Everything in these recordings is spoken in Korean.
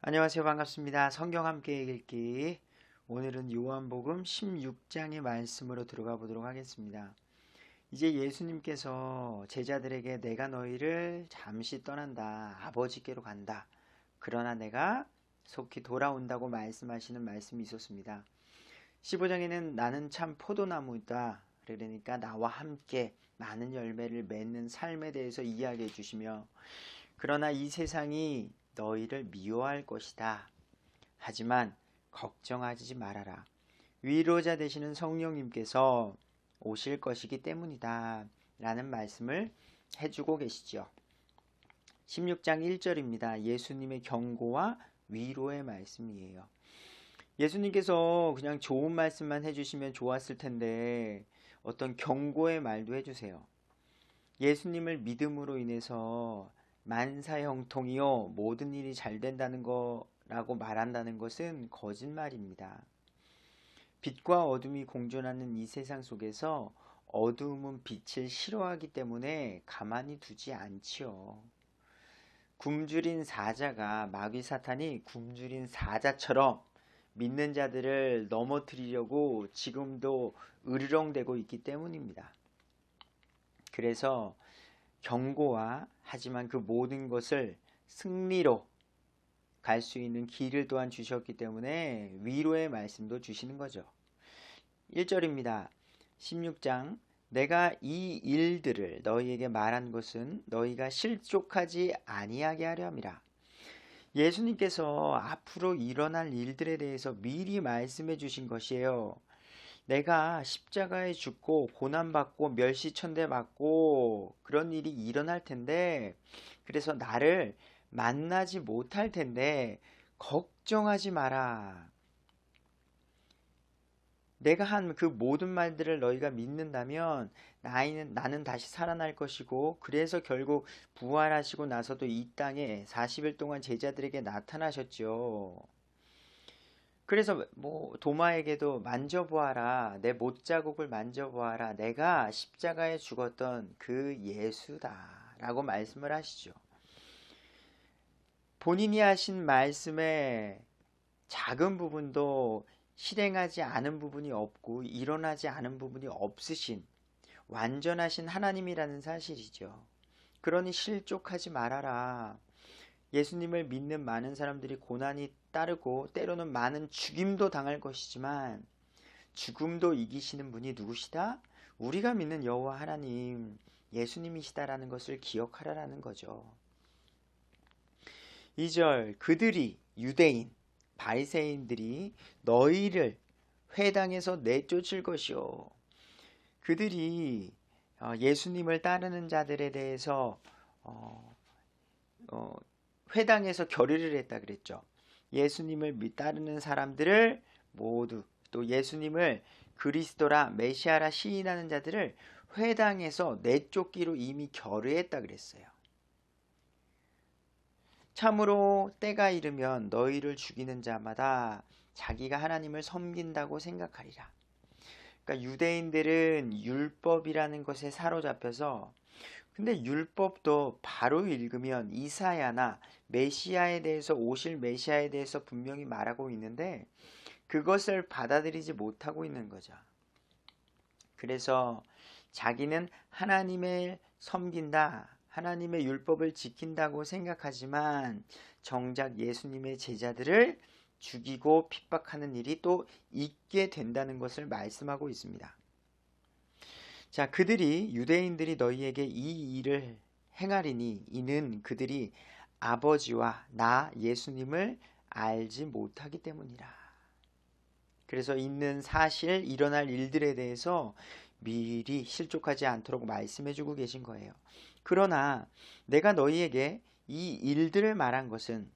안녕하세요. 반갑습니다. 성경 함께 읽기. 오늘은 요한복음 16장의 말씀으로 들어가 보도록 하겠습니다. 이제 예수님께서 제자들에게 내가 너희를 잠시 떠난다. 아버지께로 간다. 그러나 내가 속히 돌아온다고 말씀하시는 말씀이 있었습니다. 15장에는 나는 참 포도나무다. 그러니까 나와 함께 많은 열매를 맺는 삶에 대해서 이야기해 주시며, 그러나 이 세상이 너희를 미워할 것이다. 하지만 걱정하지 말아라. 위로자 되시는 성령님께서 오실 것이기 때문이다. 라는 말씀을 해주고 계시죠. 16장 1절입니다. 예수님의 경고와 위로의 말씀이에요. 예수님께서 그냥 좋은 말씀만 해주시면 좋았을 텐데 어떤 경고의 말도 해주세요. 예수님을 믿음으로 인해서 만사형통이요 모든 일이 잘 된다는 거라고 말한다는 것은 거짓말입니다. 빛과 어둠이 공존하는 이 세상 속에서 어두움은 빛을 싫어하기 때문에 가만히 두지 않지요. 굶주린 사자가, 마귀 사탄이 굶주린 사자처럼 믿는 자들을 넘어뜨리려고 지금도 으르렁대고 있기 때문입니다. 그래서 경고와 하지만 그 모든 것을 승리로 갈 수 있는 길을 또한 주셨기 때문에 위로의 말씀도 주시는 거죠. 1절입니다. 16장 내가 이 일들을 너희에게 말한 것은 너희가 실족하지 아니하게 하려 함이라. 예수님께서 앞으로 일어날 일들에 대해서 미리 말씀해 주신 것이에요. 내가 십자가에 죽고 고난받고 멸시천대받고 그런 일이 일어날 텐데, 그래서 나를 만나지 못할 텐데 걱정하지 마라. 내가 한 그 모든 말들을 너희가 믿는다면 나는 다시 살아날 것이고, 그래서 결국 부활하시고 나서도 이 땅에 40일 동안 제자들에게 나타나셨죠. 그래서 도마에게도 만져보아라, 내 못자국을 만져보아라, 내가 십자가에 죽었던 그 예수다 라고 말씀을 하시죠. 본인이 하신 말씀에 작은 부분도 실행하지 않은 부분이 없고 일어나지 않은 부분이 없으신 완전하신 하나님이라는 사실이죠. 그러니 실족하지 말아라. 예수님을 믿는 많은 사람들이 고난이 따르고 때로는 많은 죽임도 당할 것이지만 죽음도 이기시는 분이 누구시다? 우리가 믿는 여호와 하나님 예수님이시다라는 것을 기억하라라는 거죠. 2절 그들이 유대인 바리새인들이 너희를 회당에서 내쫓을 것이요. 그들이 예수님을 따르는 자들에 대해서 회당에서 결의를 했다 그랬죠. 예수님을 따르는 사람들을 모두, 또 예수님을 그리스도라 메시아라 시인하는 자들을 회당에서 내쫓기로 이미 결의했다 그랬어요. 참으로 때가 이르면 너희를 죽이는 자마다 자기가 하나님을 섬긴다고 생각하리라. 그러니까 유대인들은 율법이라는 것에 사로잡혀서, 근데 율법도 바로 읽으면 이사야나 메시아에 대해서, 오실 메시아에 대해서 분명히 말하고 있는데 그것을 받아들이지 못하고 있는 거죠. 그래서 자기는 하나님을 섬긴다, 하나님의 율법을 지킨다고 생각하지만 정작 예수님의 제자들을 죽이고 핍박하는 일이 또 있게 된다는 것을 말씀하고 있습니다. 자, 유대인들이 너희에게 이 일을 행하리니 이는 그들이 아버지와 나 예수님을 알지 못하기 때문이라. 그래서 있는 사실, 일어날 일들에 대해서 미리 실족하지 않도록 말씀해주고 계신 거예요. 그러나 내가 너희에게 이 일들을 말한 것은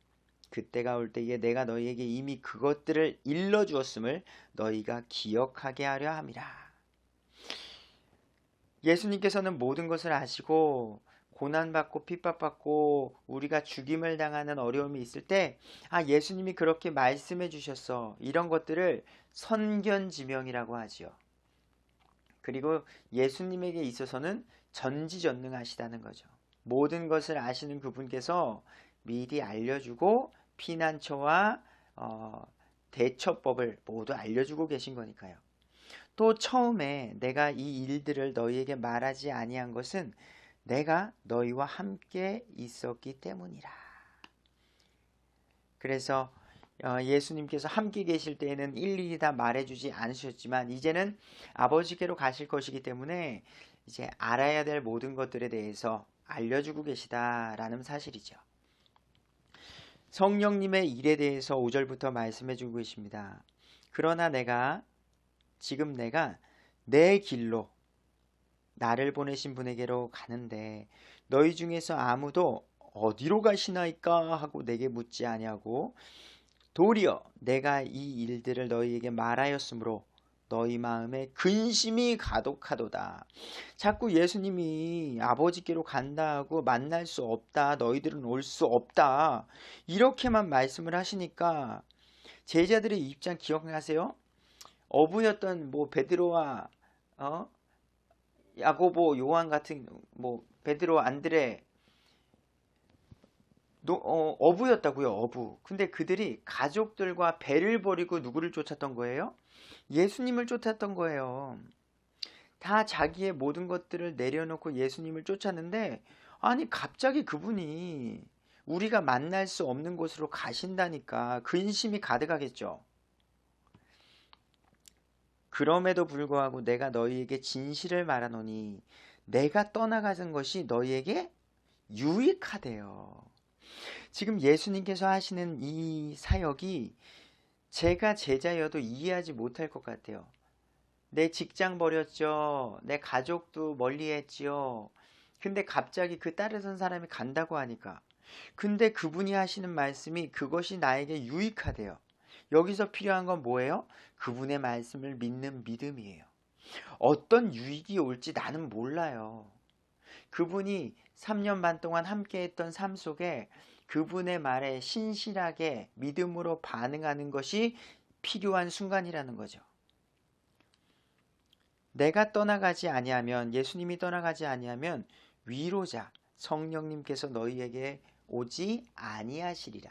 그때가 올 때에 내가 너희에게 이미 그것들을 일러주었음을 너희가 기억하게 하려 함이라. 예수님께서는 모든 것을 아시고 고난받고 핍박받고 우리가 죽임을 당하는 어려움이 있을 때 예수님이 그렇게 말씀해 주셨어, 이런 것들을 선견지명이라고 하지요. 그리고 예수님에게 있어서는 전지전능하시다는 거죠. 모든 것을 아시는 그분께서 미리 알려주고 피난처와 대처법을 모두 알려주고 계신 거니까요. 또 처음에 내가 이 일들을 너희에게 말하지 아니한 것은 내가 너희와 함께 있었기 때문이라. 그래서 예수님께서 함께 계실 때에는 일일이 다 말해주지 않으셨지만 이제는 아버지께로 가실 것이기 때문에 이제 알아야 될 모든 것들에 대해서 알려주고 계시다라는 사실이죠. 성령님의 일에 대해서 5절부터 말씀해주고 계십니다. 그러나 지금 내가 내 길로 나를 보내신 분에게로 가는데 너희 중에서 아무도 어디로 가시나이까 하고 내게 묻지 아니하고 도리어 내가 이 일들을 너희에게 말하였으므로 너희 마음에 근심이 가득하도다. 자꾸 예수님이 아버지께로 간다 하고 만날 수 없다, 너희들은 올 수 없다, 이렇게만 말씀을 하시니까 제자들의 입장 기억하세요? 어부였던 베드로와 야고보, 요한 같은 베드로, 안드레 어부였다고요, 어부. 근데 그들이 가족들과 배를 버리고 누구를 쫓았던 거예요? 예수님을 쫓았던 거예요. 다 자기의 모든 것들을 내려놓고 예수님을 쫓았는데 아니 갑자기 그분이 우리가 만날 수 없는 곳으로 가신다니까 근심이 가득하겠죠. 그럼에도 불구하고 내가 너희에게 진실을 말하노니 내가 떠나가는 것이 너희에게 유익하대요. 지금 예수님께서 하시는 이 사역이 제가 제자여도 이해하지 못할 것 같아요. 내 직장 버렸죠. 내 가족도 멀리했지요. 근데 갑자기 그 따르던 사람이 간다고 하니까. 근데 그분이 하시는 말씀이 그것이 나에게 유익하대요. 여기서 필요한 건 뭐예요? 그분의 말씀을 믿는 믿음이에요. 어떤 유익이 올지 나는 몰라요. 그분이 3년 반 동안 함께했던 삶 속에 그분의 말에 신실하게 믿음으로 반응하는 것이 필요한 순간이라는 거죠. 내가 떠나가지 아니하면, 예수님이 떠나가지 아니하면 위로자 성령님께서 너희에게 오지 아니하시리라.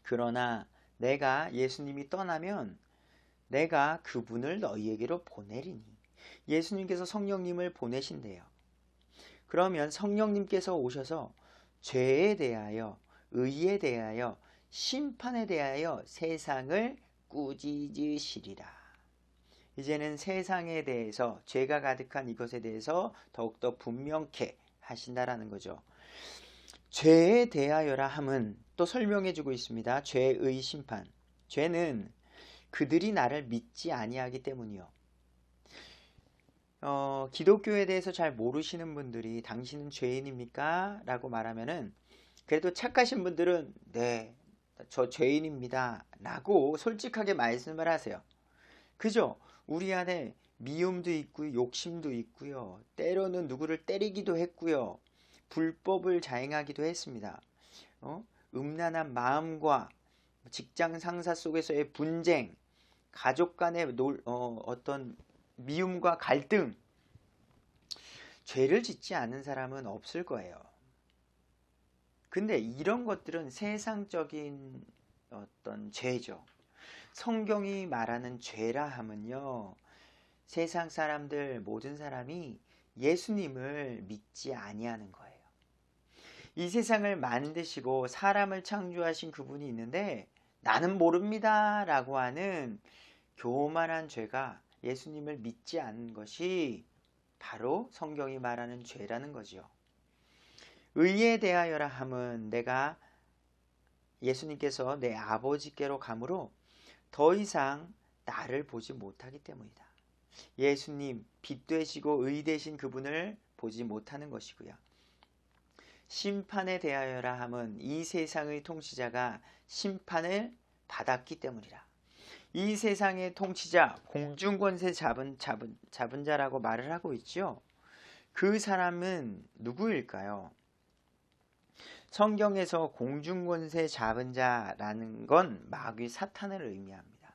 그러나 내가 예수님이 떠나면 내가 그분을 너희에게로 보내리니. 예수님께서 성령님을 보내신대요. 그러면 성령님께서 오셔서 죄에 대하여, 의에 대하여, 심판에 대하여 세상을 꾸짖으시리라. 이제는 세상에 대해서, 죄가 가득한 이것에 대해서 더욱더 분명케 하신다라는 거죠. 죄에 대하여라 함은 또 설명해 주고 있습니다. 죄의 심판. 죄는 그들이 나를 믿지 아니하기 때문이요. 기독교에 대해서 잘 모르시는 분들이 당신은 죄인입니까? 라고 말하면은 그래도 착하신 분들은 네, 저 죄인입니다 라고 솔직하게 말씀을 하세요. 그죠? 우리 안에 미움도 있고 욕심도 있고요. 때로는 누구를 때리기도 했고요. 불법을 자행하기도 했습니다. 음란한 마음과 직장 상사 속에서의 분쟁, 가족 간의 어떤 미움과 갈등, 죄를 짓지 않는 사람은 없을 거예요. 근데 이런 것들은 세상적인 어떤 죄죠. 성경이 말하는 죄라 함은요, 세상 사람들, 모든 사람이 예수님을 믿지 아니하는 거예요. 이 세상을 만드시고 사람을 창조하신 그분이 있는데 나는 모릅니다 라고 하는 교만한 죄가 예수님을 믿지 않는 것이 바로 성경이 말하는 죄라는 거지요. 의에 대하여라 함은 내가 예수님께서 내 아버지께로 가므로 더 이상 나를 보지 못하기 때문이다. 예수님, 빛 되시고 의 되신 그분을 보지 못하는 것이고요. 심판에 대하여라 함은 이 세상의 통치자가 심판을 받았기 때문이라. 이 세상의 통치자, 공중권세 잡은 자라고 말을 하고 있죠. 그 사람은 누구일까요? 성경에서 공중권세 잡은 자라는 건 마귀 사탄을 의미합니다.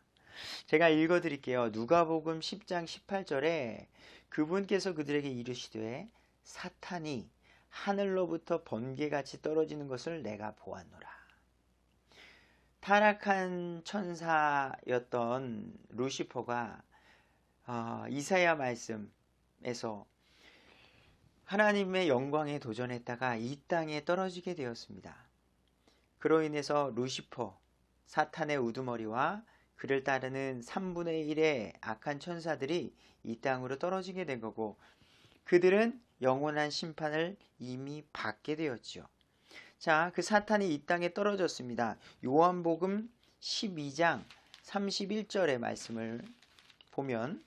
제가 읽어드릴게요. 누가복음 10장 18절에 그분께서 그들에게 이르시되 사탄이 하늘로부터 번개같이 떨어지는 것을 내가 보았노라. 타락한 천사였던 루시퍼가 이사야 말씀에서 하나님의 영광에 도전했다가 이 땅에 떨어지게 되었습니다. 그로 인해서 루시퍼, 사탄의 우두머리와 그를 따르는 3분의 1의 악한 천사들이 이 땅으로 떨어지게 된 거고, 그들은 영원한 심판을 이미 받게 되었죠. 자, 그 사탄이 이 땅에 떨어졌습니다. 요한복음 12장 31절의 말씀을 보면,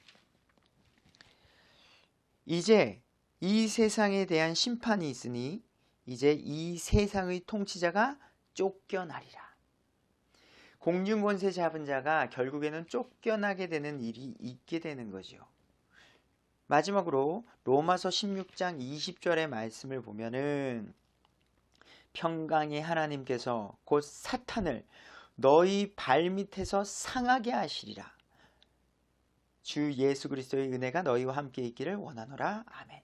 이제 이 세상에 대한 심판이 있으니 이제 이 세상의 통치자가 쫓겨나리라. 공중권세 잡은 자가 결국에는 쫓겨나게 되는 일이 있게 되는 거죠. 마지막으로 로마서 16장 20절의 말씀을 보면은 평강의 하나님께서 곧 사탄을 너희 발밑에서 상하게 하시리라. 주 예수 그리스도의 은혜가 너희와 함께 있기를 원하노라. 아멘.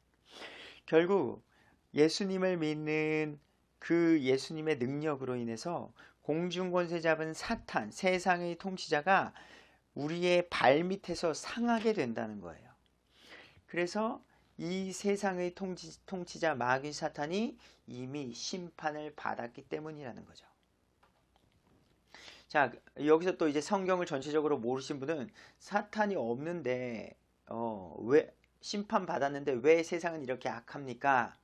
결국 예수님을 믿는 그 예수님의 능력으로 인해서 공중권세 잡은 사탄, 세상의 통치자가 우리의 발밑에서 상하게 된다는 거예요. 그래서 이 세상의 통치자 마귀 사탄이 이미 심판을 받았기 때문이라는 거죠. 자, 여기서 또 이제 성경을 전체적으로 모르신 분은 사탄이 없는데 왜 심판 받았는데 왜 세상은 이렇게 악합니까?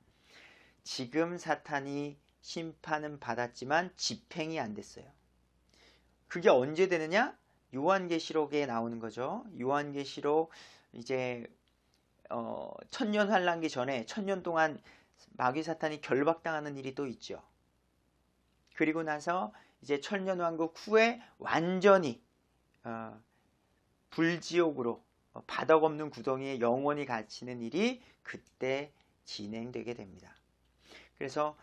지금 사탄이 심판은 받았지만 집행이 안 됐어요. 그게 언제 되느냐? 요한계시록에 나오는 거죠. 요한계시록 이제 천년 환란기 전에 천년 동안 마귀 사탄이 결박당하는 일이 또 있죠. 그리고 나서 이제 천년왕국 후에 완전히 불지옥으로 바닥 없는 구덩이에 영원히 갇히는 일이 그때 진행되게 됩니다. 그래서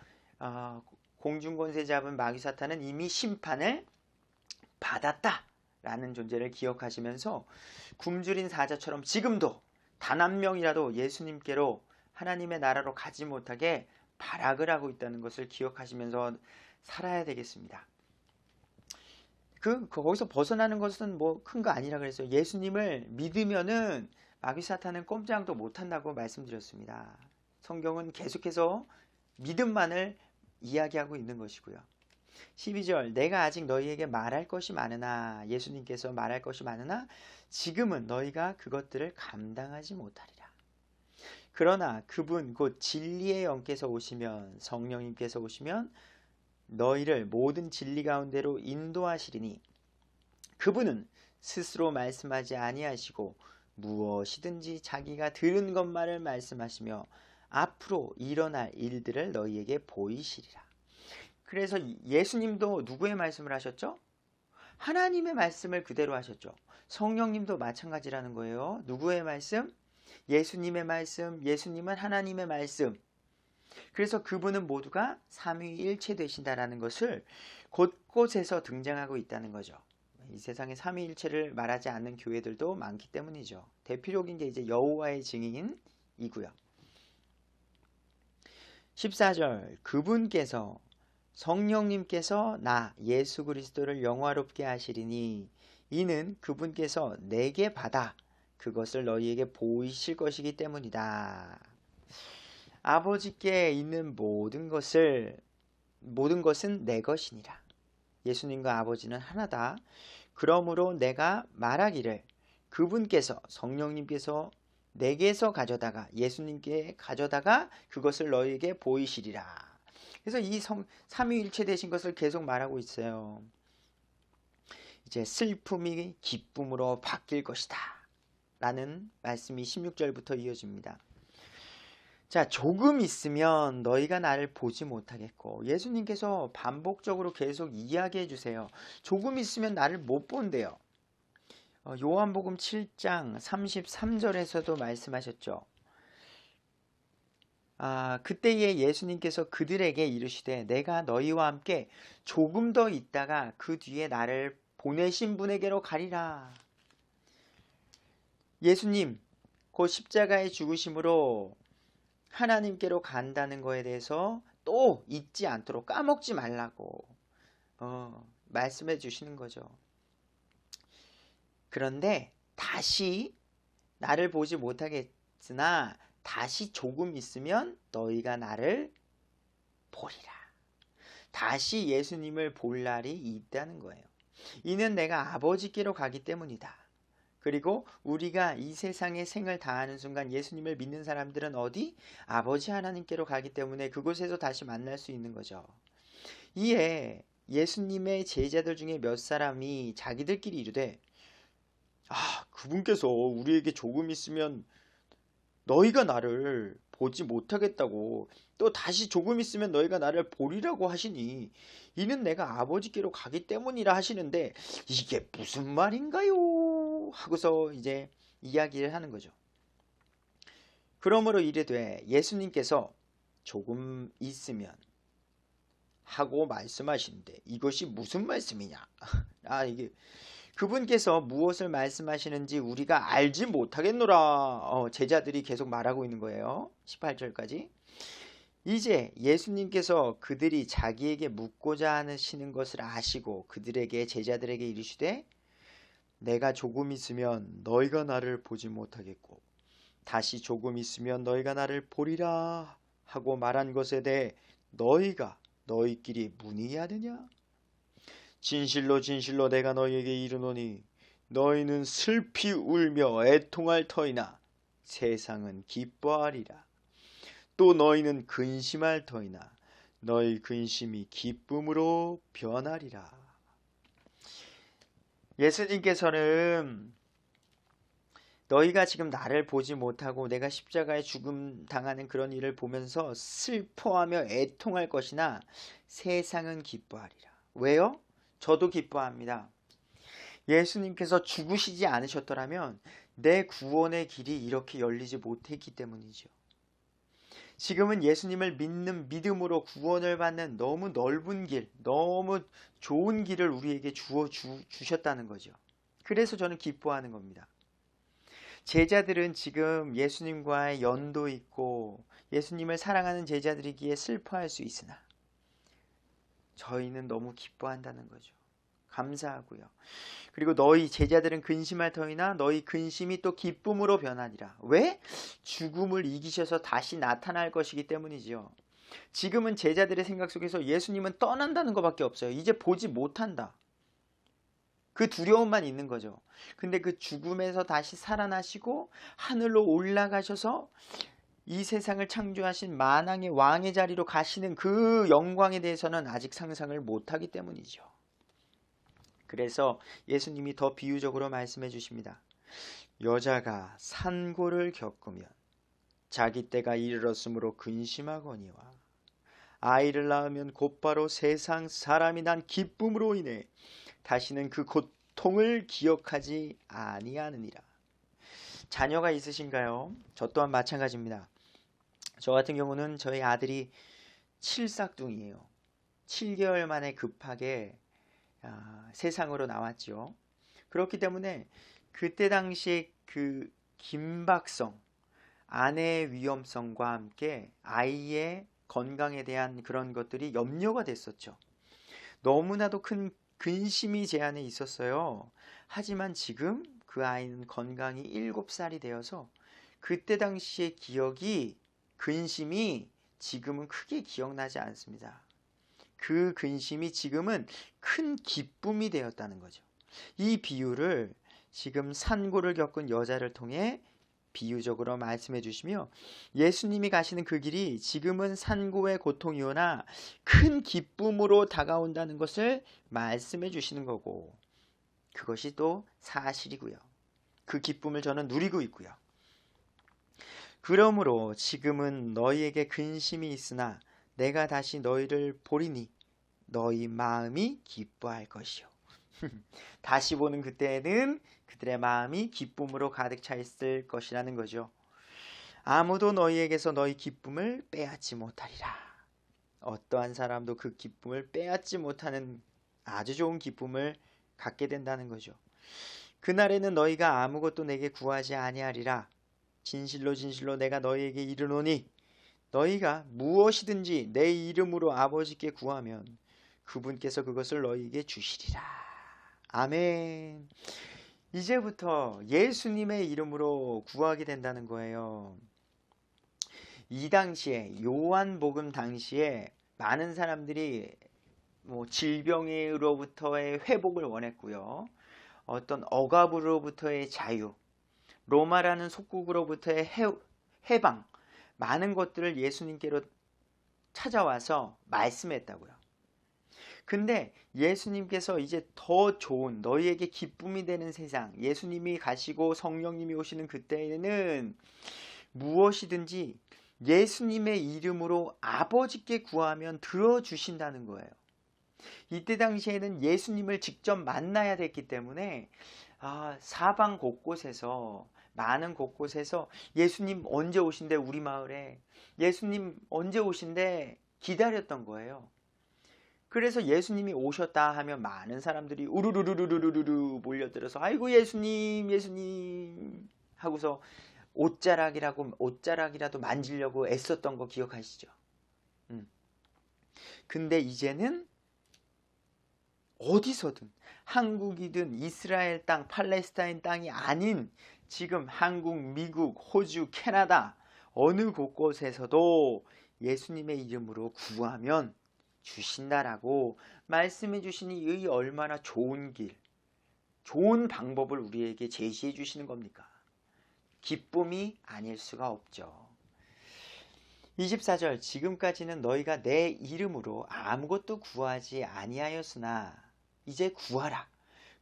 공중권세 잡은 마귀 사탄은 이미 심판을 받았다라는 존재를 기억하시면서 굶주린 사자처럼 지금도 단 한 명이라도 예수님께로 하나님의 나라로 가지 못하게 발악을 하고 있다는 것을 기억하시면서 살아야 되겠습니다. 거기서 벗어나는 것은 뭐 큰 거 아니라 그랬어요. 예수님을 믿으면은 마귀 사탄은 꼼짝도 못한다고 말씀드렸습니다. 성경은 계속해서 믿음만을 이야기하고 있는 것이고요. 12절 내가 아직 너희에게 말할 것이 많으나, 예수님께서 말할 것이 많으나 지금은 너희가 그것들을 감당하지 못하리라. 그러나 그분 곧 진리의 영께서 오시면, 성령님께서 오시면 너희를 모든 진리 가운데로 인도하시리니 그분은 스스로 말씀하지 아니하시고 무엇이든지 자기가 들은 것만을 말씀하시며 앞으로 일어날 일들을 너희에게 보이시리라. 그래서 예수님도 누구의 말씀을 하셨죠? 하나님의 말씀을 그대로 하셨죠. 성령님도 마찬가지라는 거예요. 누구의 말씀? 예수님의 말씀. 예수님은 하나님의 말씀. 그래서 그분은 모두가 삼위일체 되신다라는 것을 곳곳에서 등장하고 있다는 거죠. 이 세상에 삼위일체를 말하지 않는 교회들도 많기 때문이죠. 대표적인 게 이제 여호와의 증인이고요. 14절 그분께서 성령님께서 나 예수 그리스도를 영화롭게 하시리니 이는 그분께서 내게 받아 그것을 너희에게 보이실 것이기 때문이다. 아버지께 있는 모든 것은 내 것이니라. 예수님과 아버지는 하나다. 그러므로 내가 말하기를 그분께서 성령님께서 내게서 가져다가 예수님께 가져다가 그것을 너희에게 보이시리라. 그래서 이 삼위일체 되신 것을 계속 말하고 있어요. 이제 슬픔이 기쁨으로 바뀔 것이다 라는 말씀이 16절부터 이어집니다. 자, 조금 있으면 너희가 나를 보지 못하겠고, 예수님께서 반복적으로 계속 이야기해 주세요. 조금 있으면 나를 못 본대요. 요한복음 7장 33절에서도 말씀하셨죠. 그때에 예수님께서 그들에게 이르시되 내가 너희와 함께 조금 더 있다가 그 뒤에 나를 보내신 분에게로 가리라. 예수님 곧 십자가의 죽으심으로 하나님께로 간다는 거에 대해서 또 잊지 않도록 까먹지 말라고 말씀해 주시는 거죠. 그런데 다시 나를 보지 못하겠으나 다시 조금 있으면 너희가 나를 보리라. 다시 예수님을 볼 날이 있다는 거예요. 이는 내가 아버지께로 가기 때문이다. 그리고 우리가 이 세상의 생을 다하는 순간 예수님을 믿는 사람들은 어디? 아버지 하나님께로 가기 때문에 그곳에서 다시 만날 수 있는 거죠. 이에 예수님의 제자들 중에 몇 사람이 자기들끼리 이르되 그분께서 우리에게 조금 있으면 너희가 나를 보지 못하겠다고 또 다시 조금 있으면 너희가 나를 보리라고 하시니 이는 내가 아버지께로 가기 때문이라 하시는데 이게 무슨 말인가요? 하고서 이제 이야기를 하는 거죠. 그러므로 이르되 예수님께서 조금 있으면 하고 말씀하시는데 이것이 무슨 말씀이냐? 이게 그분께서 무엇을 말씀하시는지 우리가 알지 못하겠노라. 제자들이 계속 말하고 있는 거예요. 18절까지. 이제 예수님께서 그들이 자기에게 묻고자 하시는 것을 아시고 그들에게 제자들에게 이르시되 내가 조금 있으면 너희가 나를 보지 못하겠고 다시 조금 있으면 너희가 나를 보리라 하고 말한 것에 대해 너희가 너희끼리 문의하느냐? 진실로 진실로 내가 너희에게 이르노니 너희는 슬피 울며 애통할 터이나 세상은 기뻐하리라. 또 너희는 근심할 터이나 너희 근심이 기쁨으로 변하리라. 예수님께서는 너희가 지금 나를 보지 못하고 내가 십자가에 죽음 당하는 그런 일을 보면서 슬퍼하며 애통할 것이나 세상은 기뻐하리라. 왜요? 저도 기뻐합니다. 예수님께서 죽으시지 않으셨더라면 내 구원의 길이 이렇게 열리지 못했기 때문이죠. 지금은 예수님을 믿는 믿음으로 구원을 받는 너무 넓은 길, 너무 좋은 길을 우리에게 주셨다는 거죠. 그래서 저는 기뻐하는 겁니다. 제자들은 지금 예수님과의 연도 있고 예수님을 사랑하는 제자들이기에 슬퍼할 수 있으나 저희는 너무 기뻐한다는 거죠. 감사하고요. 그리고 너희 제자들은 근심할 터이나 너희 근심이 또 기쁨으로 변하리라. 왜? 죽음을 이기셔서 다시 나타날 것이기 때문이지요. 지금은 제자들의 생각 속에서 예수님은 떠난다는 것밖에 없어요. 이제 보지 못한다. 그 두려움만 있는 거죠. 근데 그 죽음에서 다시 살아나시고 하늘로 올라가셔서 이 세상을 창조하신 만왕의 왕의 자리로 가시는 그 영광에 대해서는 아직 상상을 못하기 때문이죠. 그래서 예수님이 더 비유적으로 말씀해 주십니다. 여자가 산고를 겪으면 자기 때가 이르렀으므로 근심하거니와 아이를 낳으면 곧바로 세상 사람이 난 기쁨으로 인해 다시는 그 고통을 기억하지 아니하느니라. 자녀가 있으신가요? 저 또한 마찬가지입니다. 저 같은 경우는 저희 아들이 칠삭둥이에요. 7개월 만에 급하게 세상으로 나왔죠. 그렇기 때문에 그때 당시에 그 긴박성, 아내의 위험성과 함께 아이의 건강에 대한 그런 것들이 염려가 됐었죠. 너무나도 큰 근심이 제 안에 있었어요. 하지만 지금 그 아이는 건강이 7살이 되어서 그때 당시의 기억이 근심이 지금은 크게 기억나지 않습니다. 그 근심이 지금은 큰 기쁨이 되었다는 거죠. 이 비유를 지금 산고를 겪은 여자를 통해 비유적으로 말씀해 주시며 예수님이 가시는 그 길이 지금은 산고의 고통이오나 큰 기쁨으로 다가온다는 것을 말씀해 주시는 거고 그것이 또 사실이고요. 그 기쁨을 저는 누리고 있고요. 그러므로 지금은 너희에게 근심이 있으나 내가 다시 너희를 보리니 너희 마음이 기뻐할 것이요. 다시 보는 그때에는 그들의 마음이 기쁨으로 가득 차 있을 것이라는 거죠. 아무도 너희에게서 너희 기쁨을 빼앗지 못하리라. 어떠한 사람도 그 기쁨을 빼앗지 못하는 아주 좋은 기쁨을 갖게 된다는 거죠. 그날에는 너희가 아무것도 내게 구하지 아니하리라. 진실로 진실로 내가 너희에게 이르노니 너희가 무엇이든지 내 이름으로 아버지께 구하면 그분께서 그것을 너희에게 주시리라. 아멘. 이제부터 예수님의 이름으로 구하게 된다는 거예요. 이 당시에 요한복음 당시에 많은 사람들이 질병으로부터의 회복을 원했고요. 어떤 억압으로부터의 자유, 로마라는 속국으로부터의 해방, 많은 것들을 예수님께로 찾아와서 말씀했다고요. 근데 예수님께서 이제 더 좋은 너희에게 기쁨이 되는 세상, 예수님이 가시고 성령님이 오시는 그때에는 무엇이든지 예수님의 이름으로 아버지께 구하면 들어주신다는 거예요. 이때 당시에는 예수님을 직접 만나야 됐기 때문에 사방 곳곳에서, 많은 곳곳에서 예수님 언제 오신대 우리 마을에, 예수님 언제 오신대 기다렸던 거예요. 그래서 예수님이 오셨다 하면 많은 사람들이 우르르르르르르 몰려들어서 아이고 예수님 예수님 하고서 옷자락이라도 만지려고 애썼던 거 기억하시죠? 근데 이제는 어디서든, 한국이든 이스라엘 땅, 팔레스타인 땅이 아닌 지금 한국, 미국, 호주, 캐나다 어느 곳곳에서도 예수님의 이름으로 구하면 주신다라고 말씀해 주시니 이 얼마나 좋은 길, 좋은 방법을 우리에게 제시해 주시는 겁니까? 기쁨이 아닐 수가 없죠. 24절 지금까지는 너희가 내 이름으로 아무것도 구하지 아니하였으나 이제 구하라.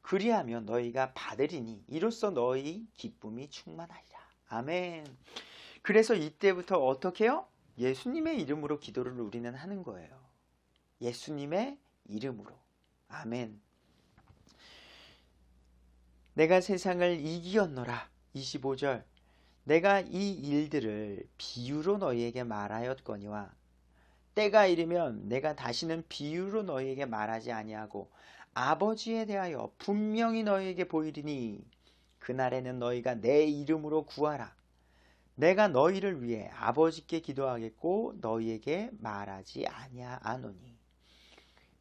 그리하면 너희가 받으리니 이로써 너희 기쁨이 충만하리라. 아멘. 그래서 이때부터 어떻게 해요? 예수님의 이름으로 기도를 우리는 하는 거예요. 예수님의 이름으로. 아멘. 내가 세상을 이기었노라. 25절 내가 이 일들을 비유로 너희에게 말하였거니와 때가 이르면 내가 다시는 비유로 너희에게 말하지 아니하고 아버지에 대하여 분명히 너희에게 보이리니 그날에는 너희가 내 이름으로 구하라. 내가 너희를 위해 아버지께 기도하겠고 너희에게 말하지 아니하노니.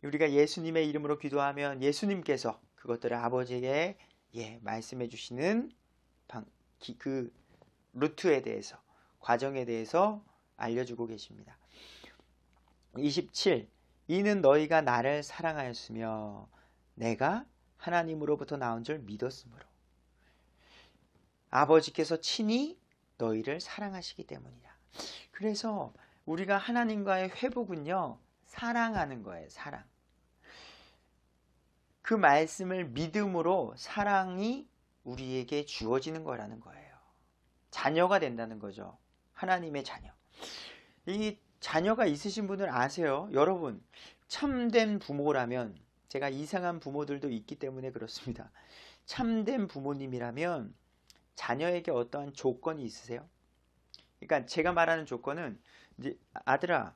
우리가 예수님의 이름으로 기도하면 예수님께서 그것들을 아버지에게 말씀해 주시는 그 루트에 대해서, 과정에 대해서 알려주고 계십니다. 27. 이는 너희가 나를 사랑하였으며 내가 하나님으로부터 나온 줄 믿었으므로. 아버지께서 친히 너희를 사랑하시기 때문이라. 그래서 우리가 하나님과의 회복은요, 사랑하는 거예요. 사랑. 그 말씀을 믿음으로 사랑이 우리에게 주어지는 거라는 거예요. 자녀가 된다는 거죠. 하나님의 자녀. 이 자녀가 있으신 분들 아세요? 여러분, 참된 부모라면, 제가 이상한 부모들도 있기 때문에 그렇습니다. 참된 부모님이라면 자녀에게 어떠한 조건이 있으세요? 그러니까 제가 말하는 조건은, 아들아,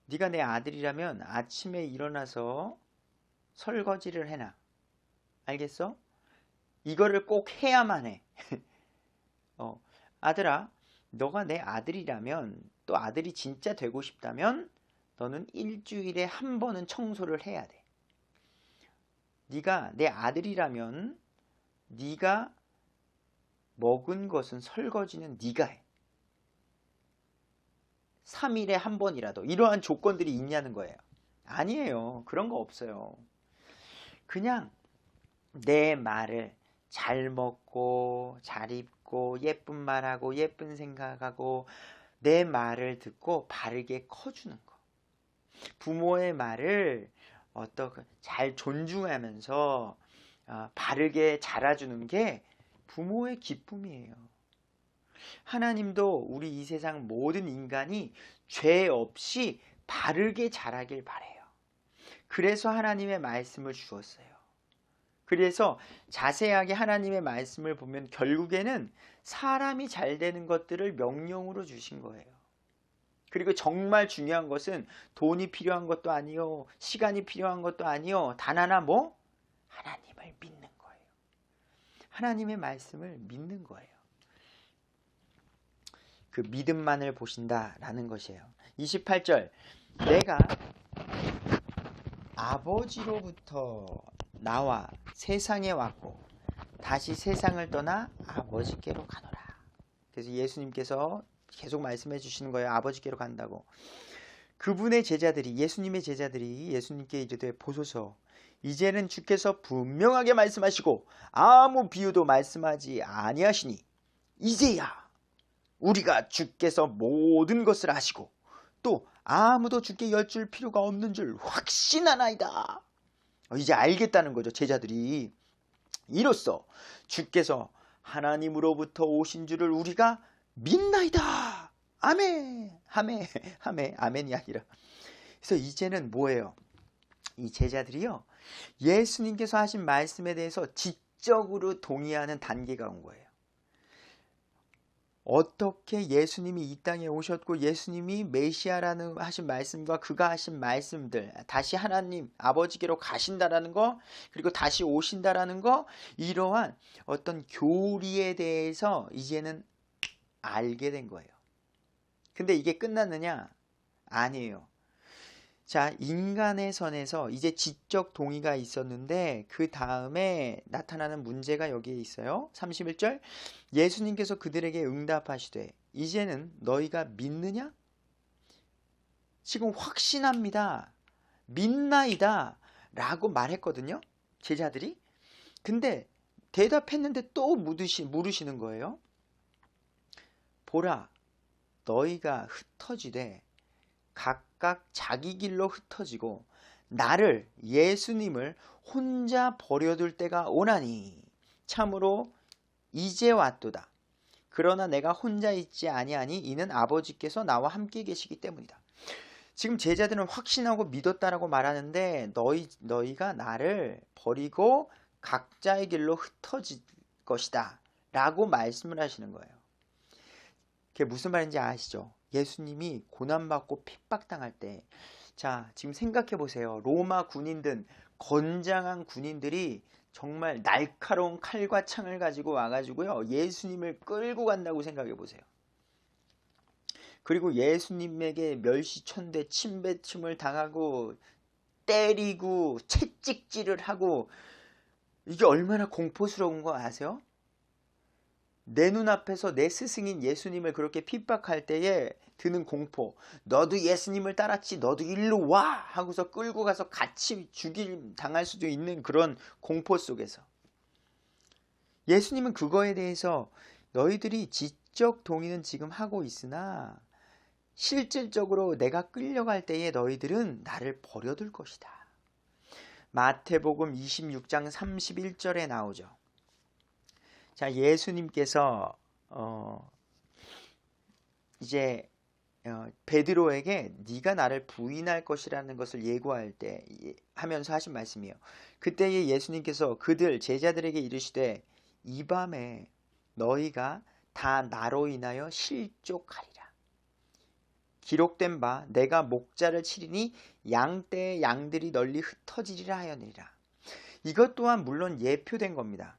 네가 내 아들이라면 아침에 일어나서 설거지를 해놔. 알겠어? 이거를 꼭 해야만 해. 아들아, 너가 내 아들이라면, 또 아들이 진짜 되고 싶다면 너는 일주일에 한 번은 청소를 해야 돼. 네가 내 아들이라면 네가 먹은 것은 설거지는 네가 해. 3일에 한 번이라도. 이러한 조건들이 있냐는 거예요. 아니에요. 그런 거 없어요. 그냥 내 말을 잘 먹고 잘 입고 예쁜 말하고 예쁜 생각하고 내 말을 듣고 바르게 커주는 거. 부모의 말을 잘 존중하면서 바르게 자라주는 게 부모의 기쁨이에요. 하나님도 우리 이 세상 모든 인간이 죄 없이 바르게 자라길 바래요. 그래서 하나님의 말씀을 주었어요. 그래서 자세하게 하나님의 말씀을 보면 결국에는 사람이 잘 되는 것들을 명령으로 주신 거예요. 그리고 정말 중요한 것은 돈이 필요한 것도 아니요, 시간이 필요한 것도 아니요, 단 하나 하나님을 믿는 거예요. 하나님의 말씀을 믿는 거예요. 그 믿음만을 보신다라는 것이에요. 28절 내가 아버지로부터 나와 세상에 왔고 다시 세상을 떠나 아버지께로 가노라. 그래서 예수님께서 계속 말씀해 주시는 거예요. 아버지께로 간다고. 그분의 제자들이, 예수님의 제자들이 예수님께 이르되 보소서, 이제는 주께서 분명하게 말씀하시고 아무 비유도 말씀하지 아니하시니 이제야 우리가 주께서 모든 것을 아시고 또 아무도 주께 여쭐 필요가 없는 줄 확신하나이다. 이제 알겠다는 거죠. 제자들이. 이로써 주께서 하나님으로부터 오신 줄을 우리가 믿나이다. 아멘. 아멘. 아멘. 아멘이 아니라. 그래서 이제는 뭐예요? 이 제자들이요, 예수님께서 하신 말씀에 대해서 지적으로 동의하는 단계가 온 거예요. 어떻게 예수님이 이 땅에 오셨고 예수님이 메시아라는 하신 말씀과 그가 하신 말씀들, 다시 하나님 아버지께로 가신다라는 거, 그리고 다시 오신다라는 거, 이러한 어떤 교리에 대해서 이제는 알게 된 거예요. 근데 이게 끝났느냐? 아니에요. 자, 인간의 선에서 이제 지적 동의가 있었는데 그 다음에 나타나는 문제가 여기에 있어요. 31절, 예수님께서 그들에게 응답하시되 이제는 너희가 믿느냐? 지금 확신합니다. 믿나이다 라고 말했거든요, 제자들이. 근데 대답했는데 또 물으시는 거예요. 보라, 너희가 흩어지되 각각 자기 길로 흩어지고 나를, 예수님을 혼자 버려둘 때가 오나니 참으로 이제 왔도다. 그러나 내가 혼자 있지 아니하니 이는 아버지께서 나와 함께 계시기 때문이다. 지금 제자들은 확신하고 믿었다라고 말하는데 너희가 나를 버리고 각자의 길로 흩어질 것이다 라고 말씀을 하시는 거예요. 그게 무슨 말인지 아시죠? 예수님이 고난받고 핍박당할 때, 자, 지금 생각해 보세요. 로마 군인들, 건장한 군인들이 정말 날카로운 칼과 창을 가지고 와가지고요, 예수님을 끌고 간다고 생각해 보세요. 그리고 예수님에게 멸시천대 침뱉음을 당하고 때리고 채찍질을 하고, 이게 얼마나 공포스러운 거 아세요? 내 눈앞에서 내 스승인 예수님을 그렇게 핍박할 때에 드는 공포. 너도 예수님을 따랐지, 너도 일로 와 하고서 끌고 가서 같이 당할 수도 있는 그런 공포 속에서 예수님은 그거에 대해서 너희들이 지적 동의는 지금 하고 있으나 실질적으로 내가 끌려갈 때에 너희들은 나를 버려둘 것이다. 마태복음 26장 31절에 나오죠. 자, 예수님께서 이제 베드로에게 네가 나를 부인할 것이라는 것을 예고할 때 하면서 하신 말씀이에요. 그때에 예수님께서 그들 제자들에게 이르시되 이 밤에 너희가 다 나로 인하여 실족하리라. 기록된 바 내가 목자를 치리니 양떼의 양들이 널리 흩어지리라 하였느니라. 이것 또한 물론 예표된 겁니다.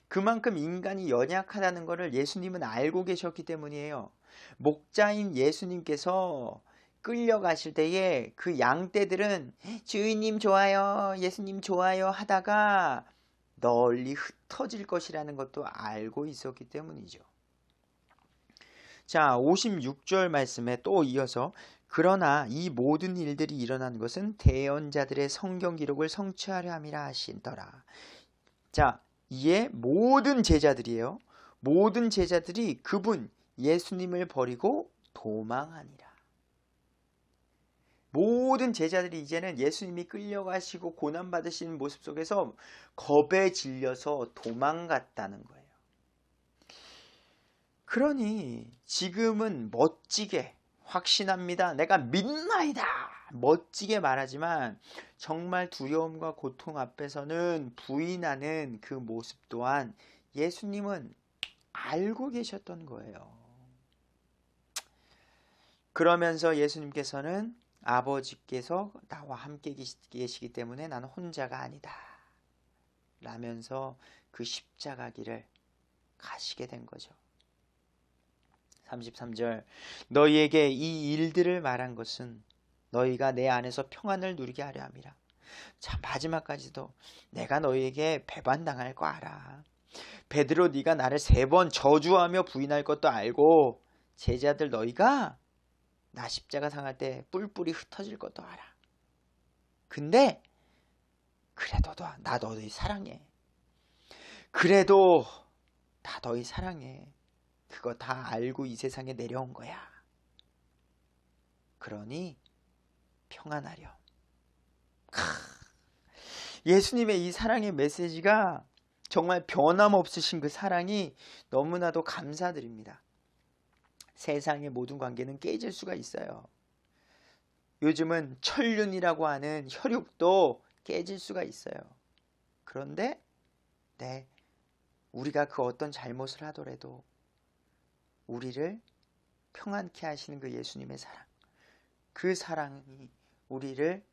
그만큼 인간이 연약하다는 것을 예수님은 알고 계셨기 때문이에요. 목자인 예수님께서 끌려가실 때에 그 양떼들은 주인님 좋아요, 예수님 좋아요 하다가 널리 흩어질 것이라는 것도 알고 있었기 때문이죠. 자, 56절 말씀에 또 이어서 그러나 이 모든 일들이 일어난 것은 대언자들의 성경 기록을 성취하려 함이라 하신더라. 자, 이에 모든 제자들이에요. 모든 제자들이 그분 예수님을 버리고 도망하니라. 모든 제자들이 이제는 예수님이 끌려가시고 고난받으시는 모습 속에서 겁에 질려서 도망갔다는 거예요. 그러니 지금은 멋지게 확신합니다. 내가 믿나이다. 멋지게 말하지만 정말 두려움과 고통 앞에서는 부인하는 그 모습 또한 예수님은 알고 계셨던 거예요. 그러면서 예수님께서는 아버지께서 나와 함께 계시기 때문에 나는 혼자가 아니다 라면서 그 십자가 길을 가시게 된 거죠. 33절, 너희에게 이 일들을 말한 것은 너희가 내 안에서 평안을 누리게 하려 함이라. 자, 마지막까지도 내가 너희에게 배반당할 거 알아. 베드로, 네가 나를 3번 저주하며 부인할 것도 알고 제자들 너희가 나 십자가 상할 때 뿔뿔이 흩어질 것도 알아. 근데 그래도 나 너희 사랑해. 그래도 나 너희 사랑해. 그거 다 알고 이 세상에 내려온 거야. 그러니 평안하렴. 예수님의 이 사랑의 메시지가 정말 변함없으신 그 사랑이 너무나도 감사드립니다. 세상의 모든 관계는 깨질 수가 있어요. 요즘은 천륜이라고 하는 혈육도 깨질 수가 있어요. 그런데 우리가 그 어떤 잘못을 하더라도 우리를 평안케 하시는 그 예수님의 사랑, 그 사랑이 우리를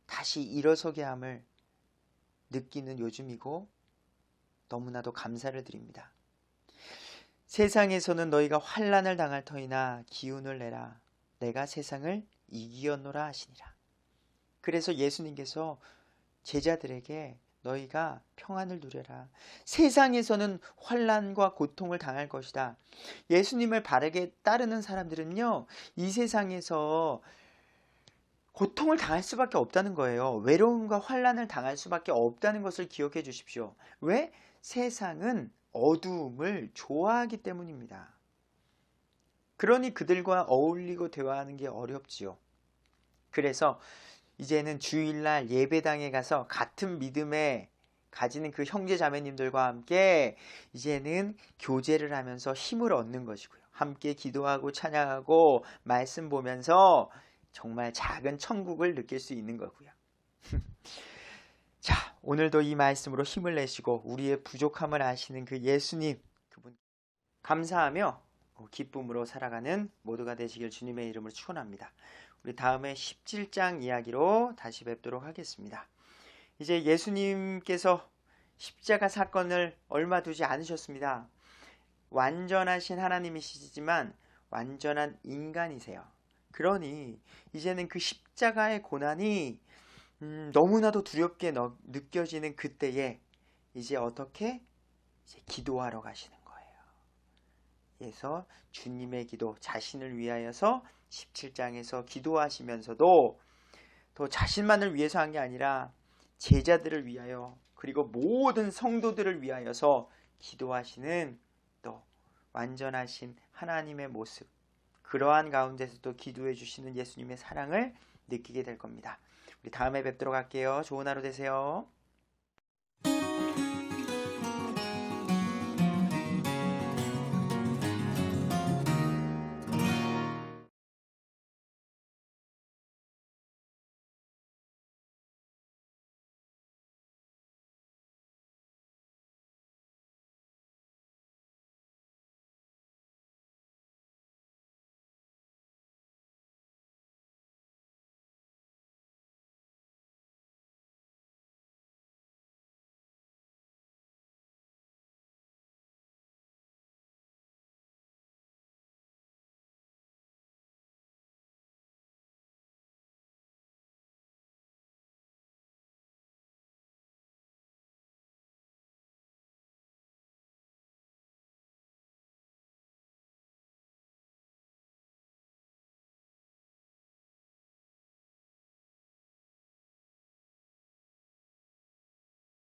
다시 일어서게 함을 느끼는 요즘이고 너무나도 감사를 드립니다. 세상에서는 너희가 환난을 당할 터이나 기운을 내라. 내가 세상을 이기었노라 하시니라. 그래서 예수님께서 제자들에게 너희가 평안을 누려라. 세상에서는 환난과 고통을 당할 것이다. 예수님을 바르게 따르는 사람들은요, 이 세상에서 고통을 당할 수밖에 없다는 거예요. 외로움과 환난을 당할 수밖에 없다는 것을 기억해 주십시오. 왜? 세상은 어두움을 좋아하기 때문입니다. 그러니 그들과 어울리고 대화하는 게 어렵지요. 그래서 이제는 주일날 예배당에 가서 같은 믿음에 가지는 그 형제 자매님들과 함께 이제는 교제를 하면서 힘을 얻는 것이고요. 함께 기도하고 찬양하고 말씀 보면서 정말 작은 천국을 느낄 수 있는 거고요. 자, 오늘도 이 말씀으로 힘을 내시고 우리의 부족함을 아시는 그 예수님, 그분 감사하며 기쁨으로 살아가는 모두가 되시길 주님의 이름으로 축원합니다. 우리 다음에 17장 이야기로 다시 뵙도록 하겠습니다. 이제 예수님께서 십자가 사건을 얼마 두지 않으셨습니다. 완전하신 하나님이시지만 완전한 인간이세요. 그러니 이제는 그 십자가의 고난이 너무나도 두렵게 느껴지는 그때에 이제 어떻게? 이제 기도하러 가시는 거예요. 그래서 주님의 기도, 자신을 위하여서 17장에서 기도하시면서도 또 자신만을 위해서 한 게 아니라 제자들을 위하여 그리고 모든 성도들을 위하여서 기도하시는 또 완전하신 하나님의 모습, 그러한 가운데서도 기도해 주시는 예수님의 사랑을 느끼게 될 겁니다. 우리 다음에 뵙도록 할게요. 좋은 하루 되세요.